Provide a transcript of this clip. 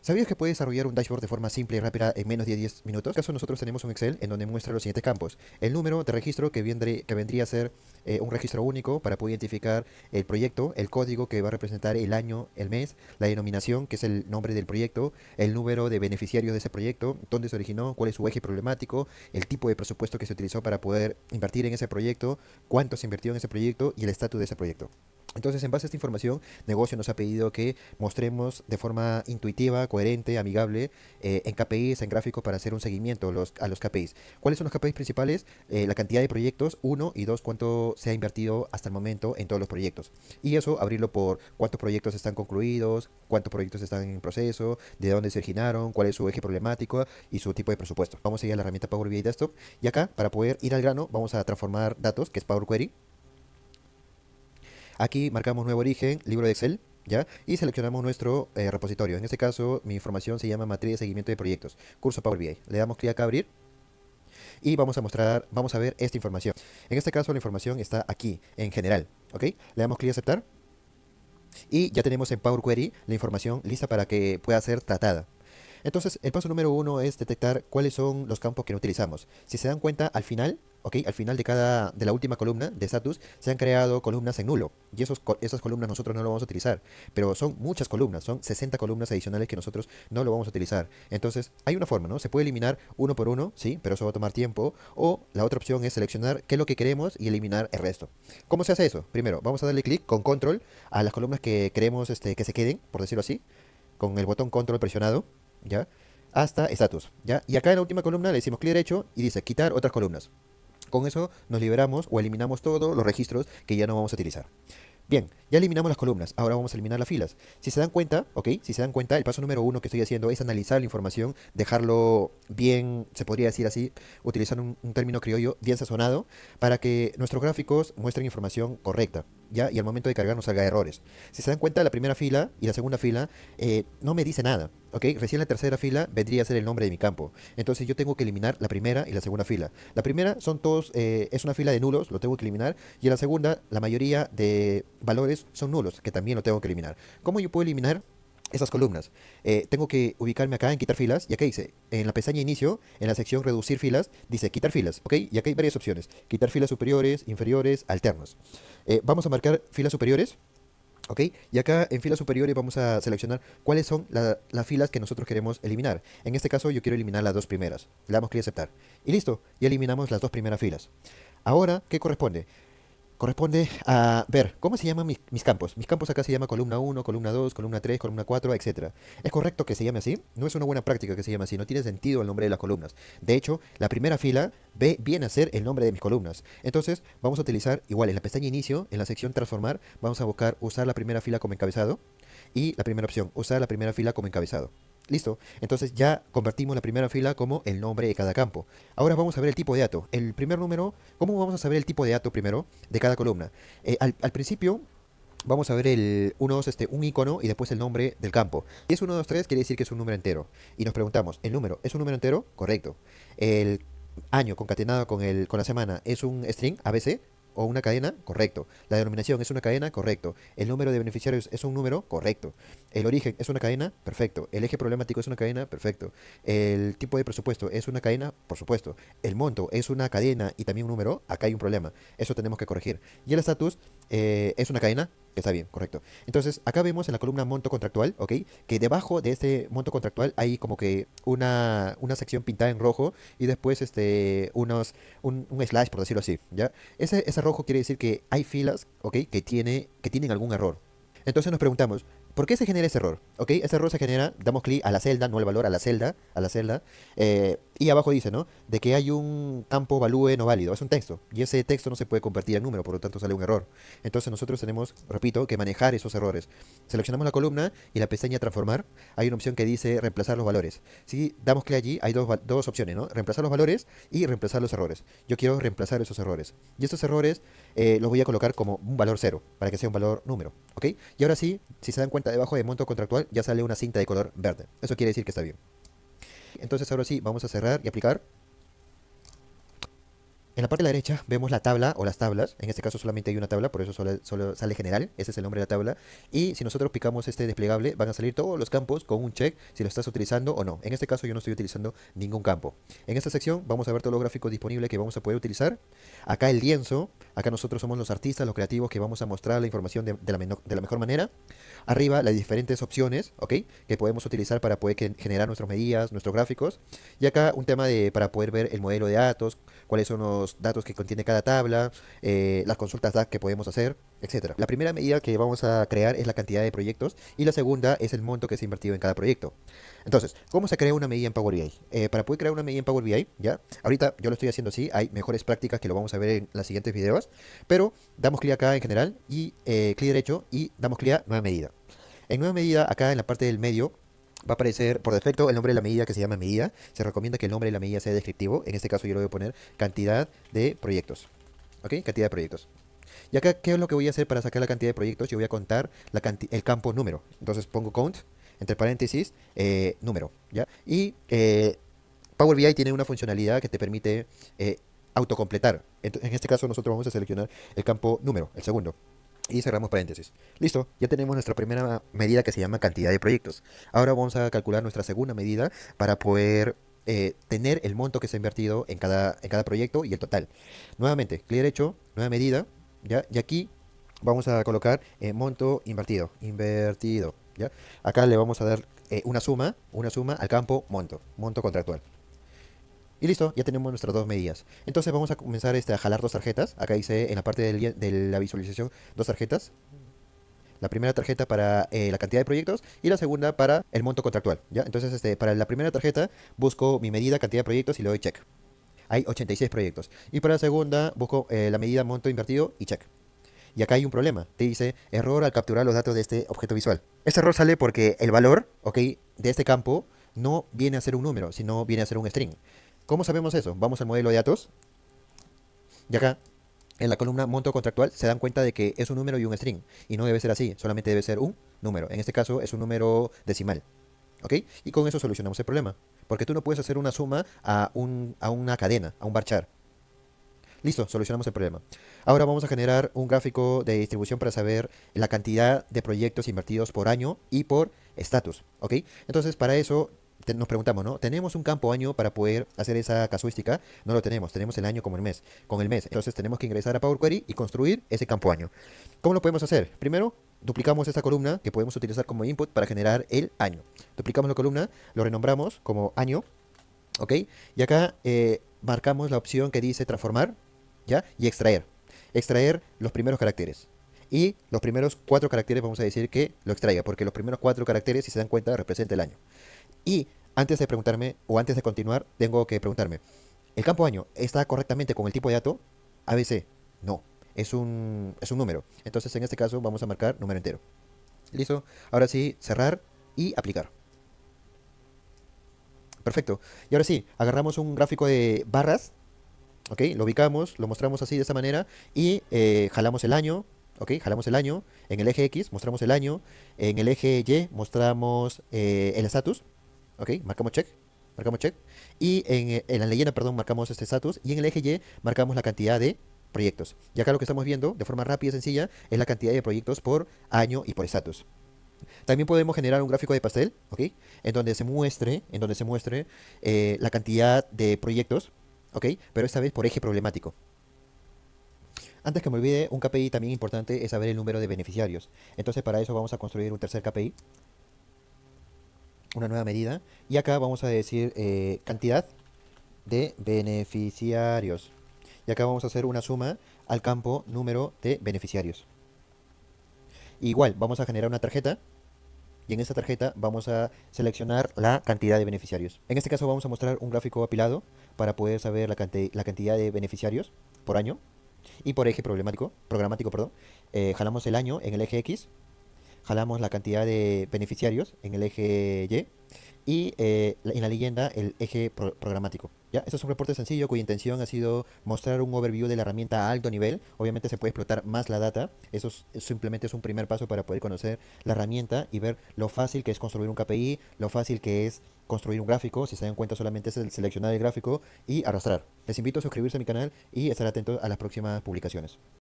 ¿Sabías que puedes desarrollar un dashboard de forma simple y rápida en menos de 10 minutos? En este caso, nosotros tenemos un Excel en donde muestra los siguientes campos. El número de registro que vendría a ser un registro único para poder identificar el proyecto, el código que va a representar el año, el mes, la denominación, que es el nombre del proyecto, el número de beneficiarios de ese proyecto, dónde se originó, cuál es su eje problemático, el tipo de presupuesto que se utilizó para poder invertir en ese proyecto, cuánto se invirtió en ese proyecto y el estatus de ese proyecto. Entonces, en base a esta información, negocio nos ha pedido que mostremos de forma intuitiva, coherente, amigable, en KPIs, en gráficos, para hacer un seguimiento a los KPIs. ¿Cuáles son los KPIs principales? La cantidad de proyectos, uno, y dos, cuánto se ha invertido hasta el momento en todos los proyectos. Y eso, abrirlo por cuántos proyectos están concluidos, cuántos proyectos están en proceso, de dónde se originaron, cuál es su eje problemático y su tipo de presupuesto. Vamos a ir a la herramienta Power BI Desktop. Y acá, para poder ir al grano, vamos a transformar datos, que es Power Query. Aquí marcamos nuevo origen, libro de Excel, ¿ya? Y seleccionamos nuestro repositorio. En este caso, mi información se llama matriz de seguimiento de proyectos, curso Power BI. Le damos clic acá a abrir y vamos a ver esta información. En este caso, la información está aquí, en general, ¿ok? Le damos clic a aceptar y ya tenemos en Power Query la información lista para que pueda ser tratada. Entonces, el paso número uno es detectar cuáles son los campos que no utilizamos. Si se dan cuenta, al final, ¿ok? Al final de la última columna de status, se han creado columnas en nulo. Y esas columnas nosotros no lo vamos a utilizar. Pero son muchas columnas, son 60 columnas adicionales que nosotros no lo vamos a utilizar. Entonces, hay una forma, ¿no? Se puede eliminar uno por uno, sí, pero eso va a tomar tiempo. O la otra opción es seleccionar qué es lo que queremos y eliminar el resto. ¿Cómo se hace eso? Primero, vamos a darle clic con control a las columnas que queremos que se queden, por decirlo así, con el botón control presionado. ¿Ya? Hasta estatus, ¿ya? Y acá en la última columna le decimos clic derecho y dice quitar otras columnas. Con eso nos liberamos o eliminamos todos los registros que ya no vamos a utilizar. Bien, ya eliminamos las columnas, ahora vamos a eliminar las filas. Si se dan cuenta, ¿ok? Si se dan cuenta, el paso número uno que estoy haciendo es analizar la información, dejarlo bien, se podría decir así, utilizando un término criollo, bien sazonado, para que nuestros gráficos muestren información correcta, ¿ya? Y al momento de cargar nos salga errores. Si se dan cuenta, la primera fila y la segunda fila no me dice nada, ¿ok? Recién la tercera fila vendría a ser el nombre de mi campo. Entonces yo tengo que eliminar la primera y la segunda fila. La primera son todos, es una fila de nulos, lo tengo que eliminar, y en la segunda, la mayoría de valores son nulos, que también lo tengo que eliminar. ¿Cómo yo puedo eliminar esas columnas? Tengo que ubicarme acá en quitar filas, y acá dice, en la pestaña inicio, en la sección reducir filas, dice quitar filas, ¿ok? Y acá hay varias opciones, quitar filas superiores, inferiores, alternos. Vamos a marcar filas superiores. ¿Ok? Y acá en filas superiores vamos a seleccionar cuáles son las filas que nosotros queremos eliminar. En este caso yo quiero eliminar las dos primeras. Le damos clic a aceptar. Y listo, ya eliminamos las dos primeras filas. Ahora, ¿qué corresponde? Corresponde a ver cómo se llaman mis campos. Mis campos acá se llama columna uno, columna 2, columna 3, columna 4, etcétera. ¿Es correcto que se llame así? No es una buena práctica que se llame así, no tiene sentido el nombre de las columnas. De hecho, la primera fila viene a ser el nombre de mis columnas. Entonces, vamos a utilizar igual en la pestaña inicio, en la sección transformar, vamos a buscar usar la primera fila como encabezado y la primera opción, usar la primera fila como encabezado. Listo. Entonces ya convertimos la primera fila como el nombre de cada campo. Ahora vamos a ver el tipo de dato. El primer número, ¿cómo vamos a saber el tipo de dato primero de cada columna? Al principio vamos a ver un icono y después el nombre del campo. Si es 1, 2, 3, quiere decir que es un número entero. Y nos preguntamos, ¿el número es un número entero? Correcto. El año concatenado con la semana es un string, ABC, o una cadena, correcto. La denominación es una cadena, correcto. El número de beneficiarios es un número, correcto. El origen es una cadena, perfecto. El eje problemático es una cadena, perfecto. El tipo de presupuesto es una cadena, por supuesto. El monto es una cadena y también un número, acá hay un problema. Eso tenemos que corregir. Y el estatus es una cadena, está bien, correcto. Entonces, acá vemos en la columna monto contractual, ¿ok? Que debajo de este monto contractual hay como que una sección pintada en rojo y después un slash, por decirlo así, ¿ya? Ese rojo quiere decir que hay filas, ¿ok? Que tienen algún error. Entonces nos preguntamos, ¿por qué se genera ese error? ¿Ok? Ese error se genera, damos clic a la celda, no al valor, a la celda, y abajo dice, ¿no? De que hay un campo value no válido, es un texto, y ese texto no se puede convertir en número, por lo tanto sale un error. Entonces nosotros tenemos, repito, que manejar esos errores. Seleccionamos la columna y la pestaña transformar, hay una opción que dice reemplazar los valores. Si damos clic allí, hay dos opciones, ¿no? Reemplazar los valores y reemplazar los errores. Yo quiero reemplazar esos errores. Y estos errores los voy a colocar como un valor cero, para que sea un valor número, ¿ok? Y ahora sí, si se dan cuenta, debajo de monto contractual ya sale una cinta de color verde. Eso quiere decir que está bien. Entonces ahora sí, vamos a cerrar y aplicar. En la parte de la derecha vemos la tabla o las tablas. En este caso solamente hay una tabla, por eso solo sale general. Ese es el nombre de la tabla. Y si nosotros picamos este desplegable, van a salir todos los campos con un check si lo estás utilizando o no. En este caso yo no estoy utilizando ningún campo. En esta sección vamos a ver todos los gráficos disponibles que vamos a poder utilizar. Acá el lienzo. Acá nosotros somos los artistas, los creativos que vamos a mostrar la información de la mejor manera. Arriba las diferentes opciones, ¿ok? Que podemos utilizar para poder generar nuestras medidas, nuestros gráficos. Y acá un tema para poder ver el modelo de datos, cuáles son los datos que contiene cada tabla, las consultas DAG que podemos hacer, etcétera. La primera medida que vamos a crear es la cantidad de proyectos y la segunda es el monto que se ha invertido en cada proyecto. Entonces, ¿cómo se crea una medida en Power BI? Para poder crear una medida en Power BI, ¿ya? Ahorita yo lo estoy haciendo así, hay mejores prácticas que lo vamos a ver en los siguientes videos, pero damos clic acá en general y clic derecho y damos clic a nueva medida. En nueva medida, acá en la parte del medio, va a aparecer por defecto el nombre de la medida que se llama medida. Se recomienda que el nombre de la medida sea descriptivo. En este caso yo le voy a poner cantidad de proyectos. ¿Ok? Cantidad de proyectos. Y acá, ¿qué es lo que voy a hacer para sacar la cantidad de proyectos? Yo voy a contar el campo número. Entonces pongo count, entre paréntesis, número. ¿Ya? Y Power BI tiene una funcionalidad que te permite autocompletar. En este caso nosotros vamos a seleccionar el campo número, el segundo. Y cerramos paréntesis. Listo, ya tenemos nuestra primera medida que se llama cantidad de proyectos. Ahora vamos a calcular nuestra segunda medida para poder tener el monto que se ha invertido en cada proyecto y el total. Nuevamente, clic derecho, nueva medida, ¿ya? Y aquí vamos a colocar monto invertido, ¿ya? Acá le vamos a dar una suma al campo monto contractual. Y listo, ya tenemos nuestras dos medidas. Entonces vamos a comenzar a jalar dos tarjetas. Acá dice en la parte de la visualización dos tarjetas. La primera tarjeta para la cantidad de proyectos y la segunda para el monto contractual. ¿Ya? Entonces para la primera tarjeta busco mi medida cantidad de proyectos y le doy check. Hay 86 proyectos. Y para la segunda busco la medida monto invertido y check. Y acá hay un problema. Te dice error al capturar los datos de este objeto visual. Este error sale porque el valor, ¿ok?, de este campo no viene a ser un número, sino viene a ser un string. ¿Cómo sabemos eso? Vamos al modelo de datos. Y acá, en la columna monto contractual, se dan cuenta de que es un número y un string. Y no debe ser así, solamente debe ser un número. En este caso es un número decimal. ¿Ok? Y con eso solucionamos el problema. Porque tú no puedes hacer una suma a una cadena, a un varchar. Listo, solucionamos el problema. Ahora vamos a generar un gráfico de distribución para saber la cantidad de proyectos invertidos por año y por estatus. ¿Ok? Entonces, para eso nos preguntamos, ¿no? ¿Tenemos un campo año para poder hacer esa casuística? No lo tenemos, tenemos el año como el mes, con el mes. Entonces tenemos que ingresar a Power Query y construir ese campo año. ¿Cómo lo podemos hacer? Primero, duplicamos esta columna que podemos utilizar como input para generar el año. Duplicamos la columna, lo renombramos como año, ¿ok? Y acá marcamos la opción que dice transformar, ¿ya? Y extraer. Extraer los primeros caracteres. Y los primeros 4 caracteres vamos a decir que lo extraiga, porque los primeros 4 caracteres, si se dan cuenta, representa el año. Y antes de preguntarme, o antes de continuar, tengo que preguntarme, ¿el campo año está correctamente con el tipo de dato? ABC, no, es un número. Entonces en este caso vamos a marcar número entero. Listo, ahora sí, cerrar y aplicar. Perfecto, y ahora sí, agarramos un gráfico de barras, ¿ok? Lo ubicamos, lo mostramos así de esta manera y jalamos el año. ¿Ok? Jalamos el año, en el eje X mostramos el año, en el eje Y mostramos el estatus, ¿ok? Marcamos check, y en la leyenda, perdón, marcamos este estatus, y en el eje Y marcamos la cantidad de proyectos. Y acá lo que estamos viendo, de forma rápida y sencilla, es la cantidad de proyectos por año y por estatus. También podemos generar un gráfico de pastel, ¿ok? En donde se muestre la cantidad de proyectos, ¿ok? Pero esta vez por eje problemático. Antes que me olvide, un KPI también importante es saber el número de beneficiarios. Entonces para eso vamos a construir un tercer KPI, una nueva medida. Y acá vamos a decir cantidad de beneficiarios. Y acá vamos a hacer una suma al campo número de beneficiarios. Igual, vamos a generar una tarjeta. Y en esta tarjeta vamos a seleccionar la cantidad de beneficiarios. En este caso vamos a mostrar un gráfico apilado para poder saber la cantidad de beneficiarios por año. Y por eje programático, perdón, jalamos el año en el eje X, jalamos la cantidad de beneficiarios en el eje Y y en la leyenda el eje programático. ¿Ya? ¿Ya? Este es un reporte sencillo cuya intención ha sido mostrar un overview de la herramienta a alto nivel. Obviamente se puede explotar más la data. Simplemente es un primer paso para poder conocer la herramienta y ver lo fácil que es construir un KPI, lo fácil que es construir un gráfico. Si se dan cuenta, solamente es el seleccionar el gráfico y arrastrar. Les invito a suscribirse a mi canal y estar atentos a las próximas publicaciones.